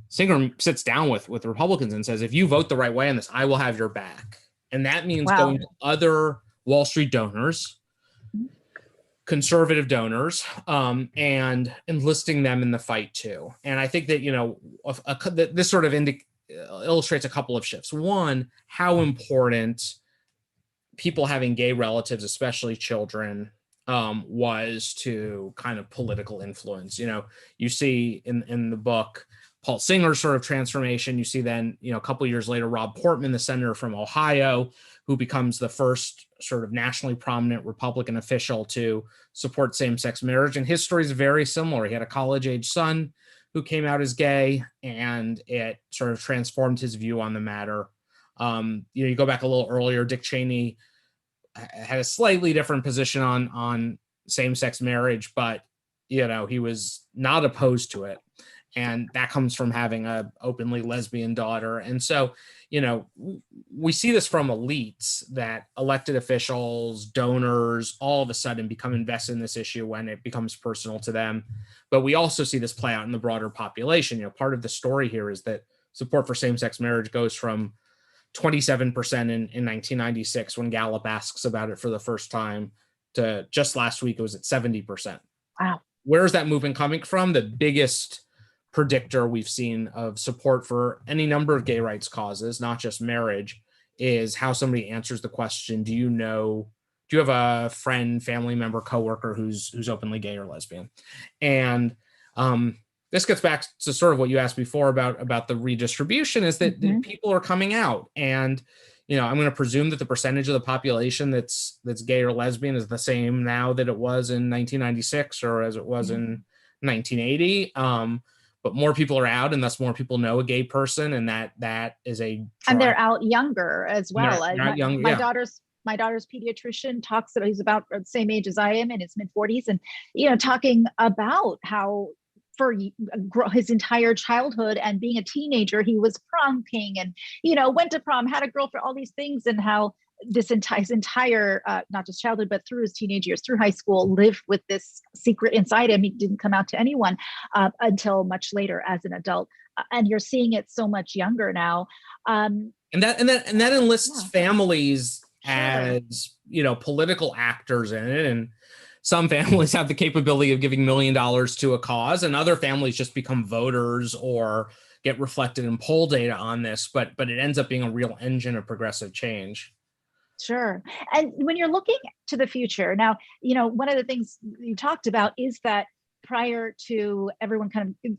Singer sits down with Republicans and says, if you vote the right way on this, I will have your back. And that means going to other Wall Street donors, conservative donors, and enlisting them in the fight too. And I think that, you know, this sort of illustrates a couple of shifts. One, how important people having gay relatives, especially children, was to kind of political influence. You know, you see in the book, Paul Singer's sort of transformation. You see then, you know, a couple of years later, Rob Portman, the senator from Ohio, who becomes the first sort of nationally prominent Republican official to support same-sex marriage. And his story is very similar. He had a college-age son who came out as gay, and it sort of transformed his view on the matter. You know, you go back a little earlier, Dick Cheney had a slightly different position on same-sex marriage, but, you know, he was not opposed to it. And that comes from having a openly lesbian daughter. And so, you know, we see this from elites, that elected officials, donors, all of a sudden become invested in this issue when it becomes personal to them. But we also see this play out in the broader population. You know, part of the story here is that support for same-sex marriage goes from 27% in 1996, when Gallup asks about it for the first time, to just last week, it was at 70%. Wow. Where is that movement coming from? The biggest predictor we've seen of support for any number of gay rights causes, not just marriage, is how somebody answers the question, do you have a friend, family member, coworker who's openly gay or lesbian? And this gets back to sort of what you asked before about the redistribution, is that people are coming out. And, you know, I'm going to presume that the percentage of the population that's gay or lesbian is the same now that it was in 1996 or as it was in 1980. But more people are out, and thus more people know a gay person, and that is a drive. And they're out younger as well. My daughter's pediatrician talks about, he's about the same age as I am, in his mid 40s, and, you know, talking about how for his entire childhood and being a teenager, he was prom king, and, you know, went to prom, had a girlfriend, all these things, and how his entire not just childhood, but through his teenage years, through high school, lived with this secret inside him. He didn't come out to anyone until much later as an adult. And you're seeing it so much younger now. And that enlists families as, you know, political actors in it. And some families have the capability of giving $1 million to a cause, and other families just become voters or get reflected in poll data on this. But it ends up being a real engine of progressive change. Sure. And when you're looking to the future, now, you know, one of the things you talked about is that prior to everyone kind of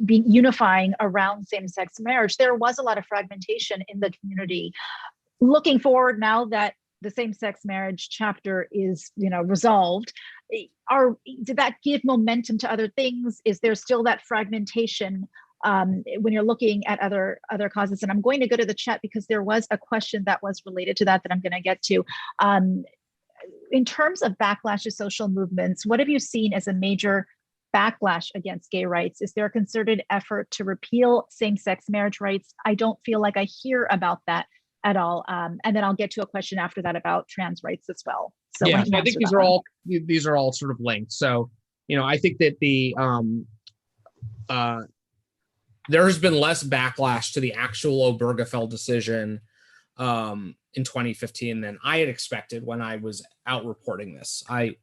being unifying around same-sex marriage, there was a lot of fragmentation in the community. Looking forward, now that the same-sex marriage chapter is, you know, resolved, did that give momentum to other things? Is there still that fragmentation when you're looking at other causes? And I'm going to go to the chat because there was a question that was related to that I'm going to get to. In terms of backlash to social movements, what have you seen as a major backlash against gay rights? Is there a concerted effort to repeal same-sex marriage rights? I don't feel like I hear about that at all. And then I'll get to a question after that about trans rights as well. So yeah, I think these are all sort of linked. So, you know, I think that there has been less backlash to the actual Obergefell decision in 2015 than I had expected when I was out reporting this. I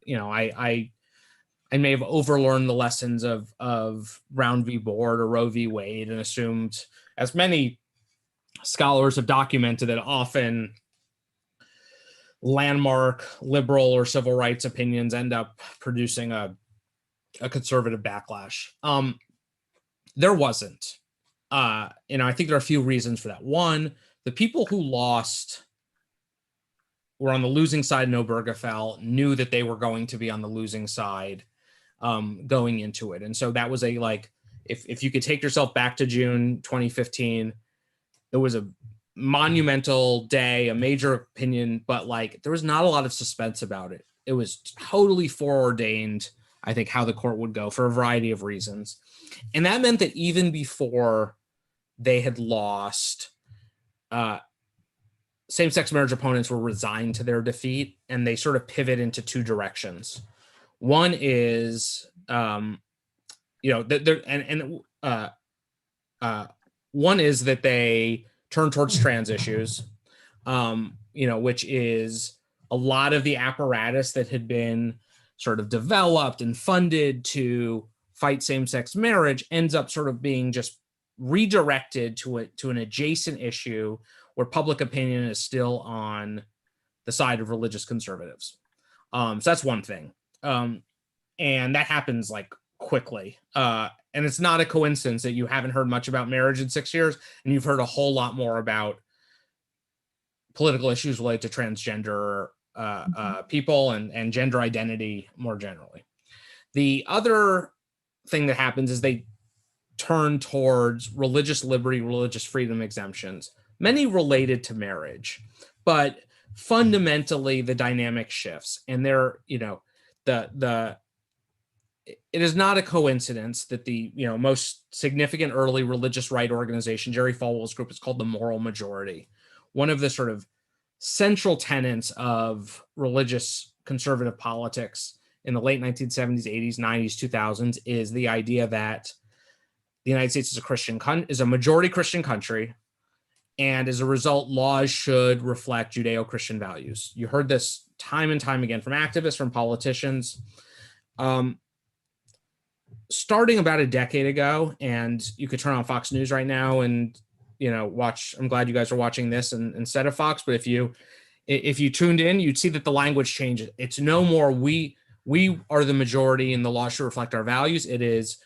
may have overlearned the lessons of Brown v. Board or Roe v. Wade and assumed, as many scholars have documented, that often landmark liberal or civil rights opinions end up producing a conservative backlash. There wasn't. I think there are a few reasons for that. One, the people who lost were on the losing side in Obergefell, knew that they were going to be on the losing side going into it. And so that was if you could take yourself back to June 2015, it was a monumental day, a major opinion, but there was not a lot of suspense about it. It was totally foreordained, I think, how the court would go for a variety of reasons. And that meant that even before they had lost, same-sex marriage opponents were resigned to their defeat. they sort of pivot into two directions. One is, one is that they turn towards trans issues, which is a lot of the apparatus that had been sort of developed and funded to fight same-sex marriage ends up sort of being just redirected to an adjacent issue where public opinion is still on the side of religious conservatives. So that's one thing. And that happens like quickly. And it's not a coincidence that you haven't heard much about marriage in 6 years, and you've heard a whole lot more about political issues related to transgender people and gender identity more generally. The other thing that happens is they turn towards religious liberty, religious freedom exemptions, many related to marriage, but fundamentally the dynamic shifts. And they're, it is not a coincidence that the most significant early religious right organization, Jerry Falwell's group, is called the Moral Majority. One of the sort of central tenets of religious conservative politics in the late 1970s, 80s, 90s, 2000s is the idea that the United States is a majority Christian country, and as a result, laws should reflect Judeo-Christian values. You heard this time and time again from activists, from politicians. Starting about a decade ago, and you could turn on Fox News right now and watch. I'm glad you guys are watching this instead of Fox, but if you tuned in, you'd see that the language changes. It's no more we are the majority and the law should reflect our values. It is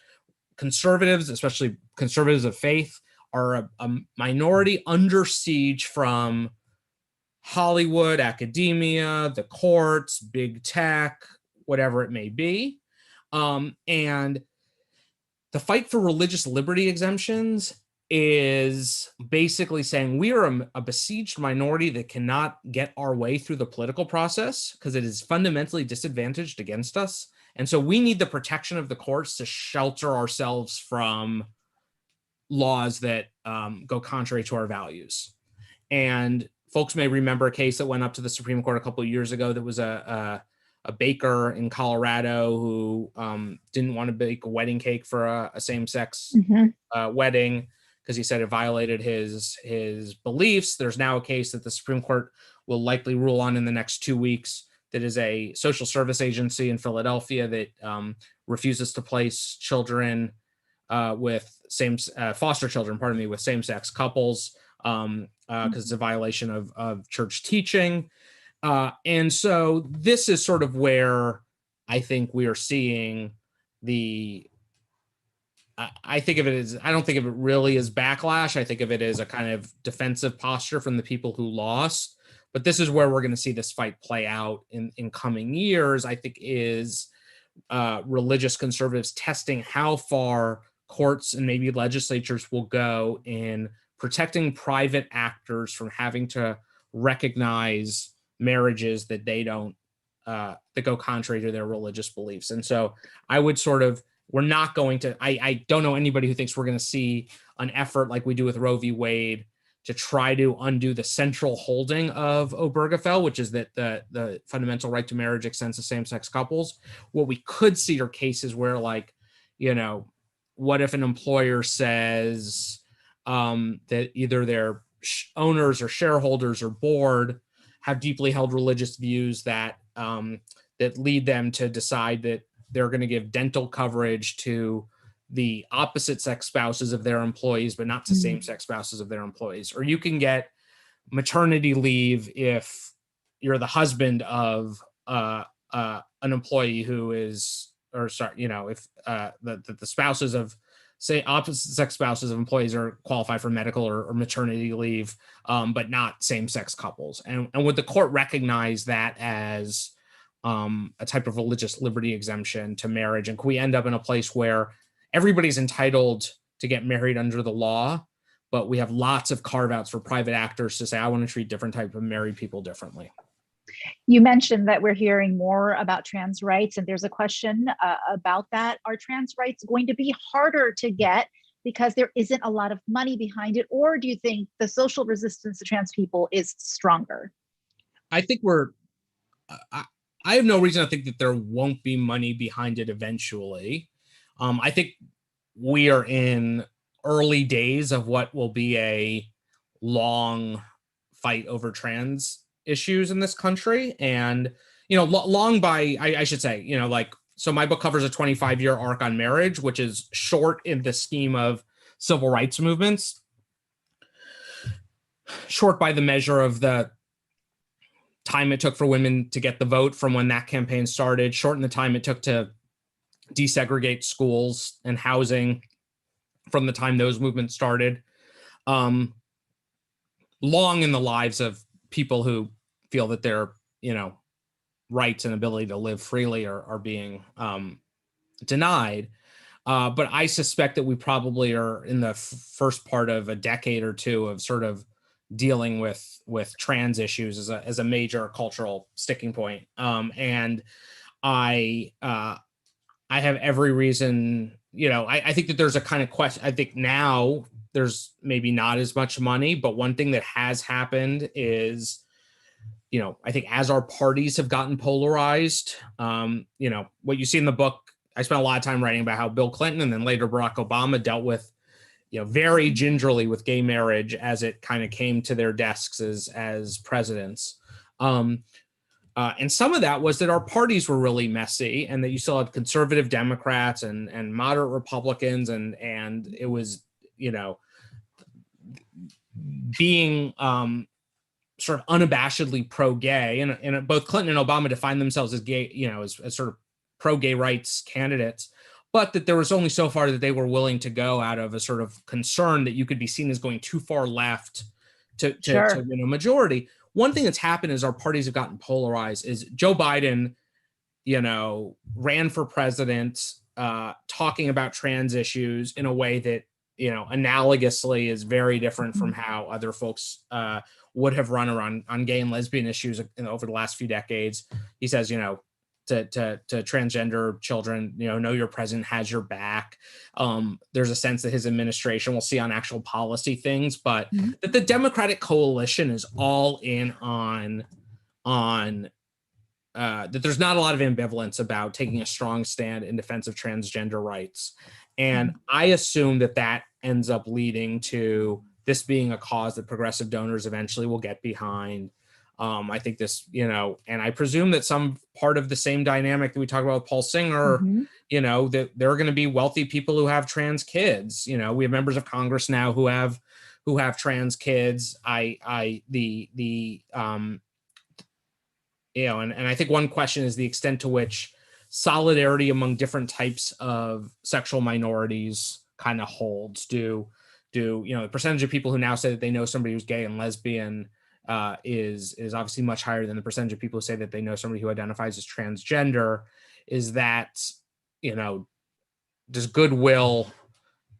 conservatives, especially conservatives of faith, are a minority under siege from Hollywood, academia, the courts, big tech, whatever it may be. And the fight for religious liberty exemptions is basically saying we are a besieged minority that cannot get our way through the political process because it is fundamentally disadvantaged against us. And so we need the protection of the courts to shelter ourselves from laws that go contrary to our values. And folks may remember a case that went up to the Supreme Court a couple of years ago that was a baker in Colorado who didn't want to bake a wedding cake for a same-sex wedding because he said it violated his beliefs. There's now a case that the Supreme Court will likely rule on in the next 2 weeks that is a social service agency in Philadelphia that refuses to place children with foster children, with same-sex couples because it's a violation of church teaching. And so this is sort of where I think we are seeing I think of it as, I don't think of it really as backlash. I think of it as a kind of defensive posture from the people who lost. But this is where we're going to see this fight play out in coming years, I think, is religious conservatives testing how far courts and maybe legislatures will go in protecting private actors from having to recognize marriages that they don't, that go contrary to their religious beliefs. And so I would we're not going to, I don't know anybody who thinks we're going to see an effort like we do with Roe v. Wade to try to undo the central holding of Obergefell, which is that the fundamental right to marriage extends to same-sex couples. What we could see are cases where, what if an employer says that either their owners or shareholders or board have deeply held religious views that that lead them to decide that they're going to give dental coverage to the opposite sex spouses of their employees, but not to same-sex spouses of their employees. Or you can get maternity leave if you're the husband of an employee who is, if the spouses of, say, opposite sex spouses of employees are qualified for medical or maternity leave, but not same-sex couples. And would the court recognize that as a type of religious liberty exemption to marriage? And could we end up in a place where everybody's entitled to get married under the law, but we have lots of carve-outs for private actors to say, I want to treat different type of married people differently? You mentioned that we're hearing more about trans rights, and there's a question about that. Are trans rights going to be harder to get because there isn't a lot of money behind it? Or do you think the social resistance to trans people is stronger? I think we're I have no reason to think that there won't be money behind it eventually. I think we are in early days of what will be a long fight over trans issues in this country. And, long by, I should say, so my book covers a 25-year arc on marriage, which is short in the scheme of civil rights movements, short by the measure of the time it took for women to get the vote from when that campaign started, short in the time it took to desegregate schools and housing from the time those movements started, long in the lives of people who feel that their, rights and ability to live freely are being denied. But I suspect that we probably are in the first part of a decade or two of sort of dealing with trans issues as a major cultural sticking point. And I have every reason, I think that there's a kind of question. I think now there's maybe not as much money, but one thing that has happened is, I think as our parties have gotten polarized, what you see in the book, I spent a lot of time writing about how Bill Clinton and then later Barack Obama dealt with, very gingerly with gay marriage as it kind of came to their desks as presidents. And some of that was that our parties were really messy and that you still had conservative Democrats and moderate Republicans. And it was, being sort of unabashedly pro-gay, and both Clinton and Obama defined themselves as gay, as sort of pro-gay rights candidates, but that there was only so far that they were willing to go out of a sort of concern that you could be seen as going too far left to win a majority. One thing that's happened as our parties have gotten polarized is Joe Biden, ran for president, talking about trans issues in a way that, analogously is very different from how other folks would have run around on gay and lesbian issues over the last few decades. He says, to transgender children, know your president has your back. There's a sense that his administration will see on actual policy things, but that the Democratic coalition is all in on that there's not a lot of ambivalence about taking a strong stand in defense of transgender rights. And I assume that ends up leading to this being a cause that progressive donors eventually will get behind. I think this, and I presume that some part of the same dynamic that we talk about with Paul Singer, that there are going to be wealthy people who have trans kids. We have members of Congress now who have trans kids. And I think one question is the extent to which solidarity among different types of sexual minorities kind of holds. Do the percentage of people who now say that they know somebody who's gay and lesbian is obviously much higher than the percentage of people who say that they know somebody who identifies as transgender. Is that, does goodwill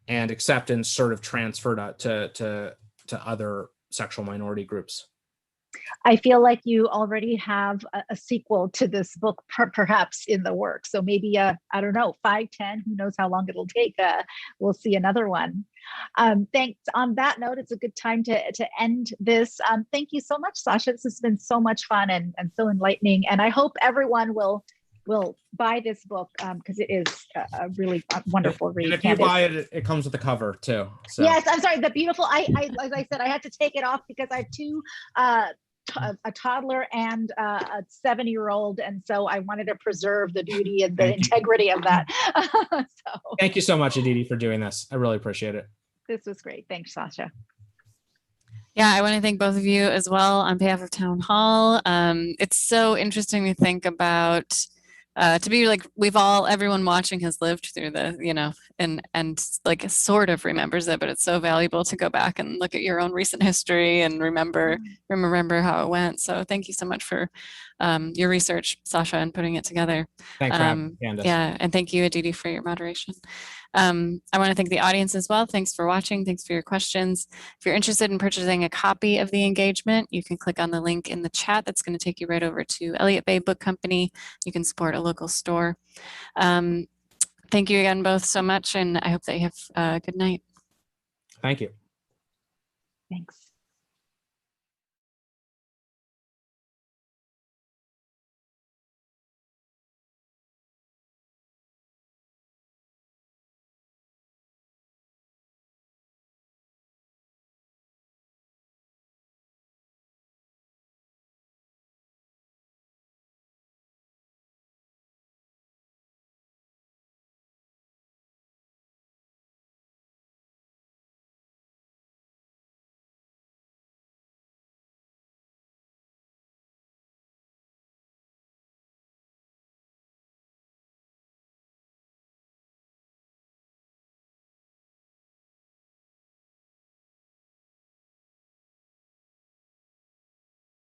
and acceptance sort of transfer to other sexual minority groups? I feel like you already have a sequel to this book, perhaps in the works. So maybe, I don't know, 5, 10, who knows how long it'll take. We'll see another one. Thanks. On that note, it's a good time to end this. Thank you so much, Sasha. This has been so much fun and so enlightening. And I hope everyone will buy this book because it is a really wonderful read. And if you buy it, it comes with a cover too. So. Yes, I'm sorry. The beautiful. I as I said, I had to take it off because I have two. A toddler and a 7-year-old, and so I wanted to preserve the beauty and the integrity of that. So thank you so much, Aditi, for doing this. I really appreciate it. This was great. Thanks, Sasha. Yeah, I want to thank both of you as well on behalf of Town Hall. It's so interesting to think about. To be like, everyone watching has lived through the, and like sort of remembers it, but it's so valuable to go back and look at your own recent history and remember how it went. So thank you so much for your research, Sasha, and putting it together. Thanks for having me, Candace. Yeah, and thank you, Aditi, for your moderation. I want to thank the audience as well. Thanks for watching. Thanks for your questions. If you're interested in purchasing a copy of the engagement, you can click on the link in the chat. That's going to take you right over to Elliott Bay Book Company. You can support a local store. Thank you again both so much, and I hope that you have a good night. Thank you. Thanks.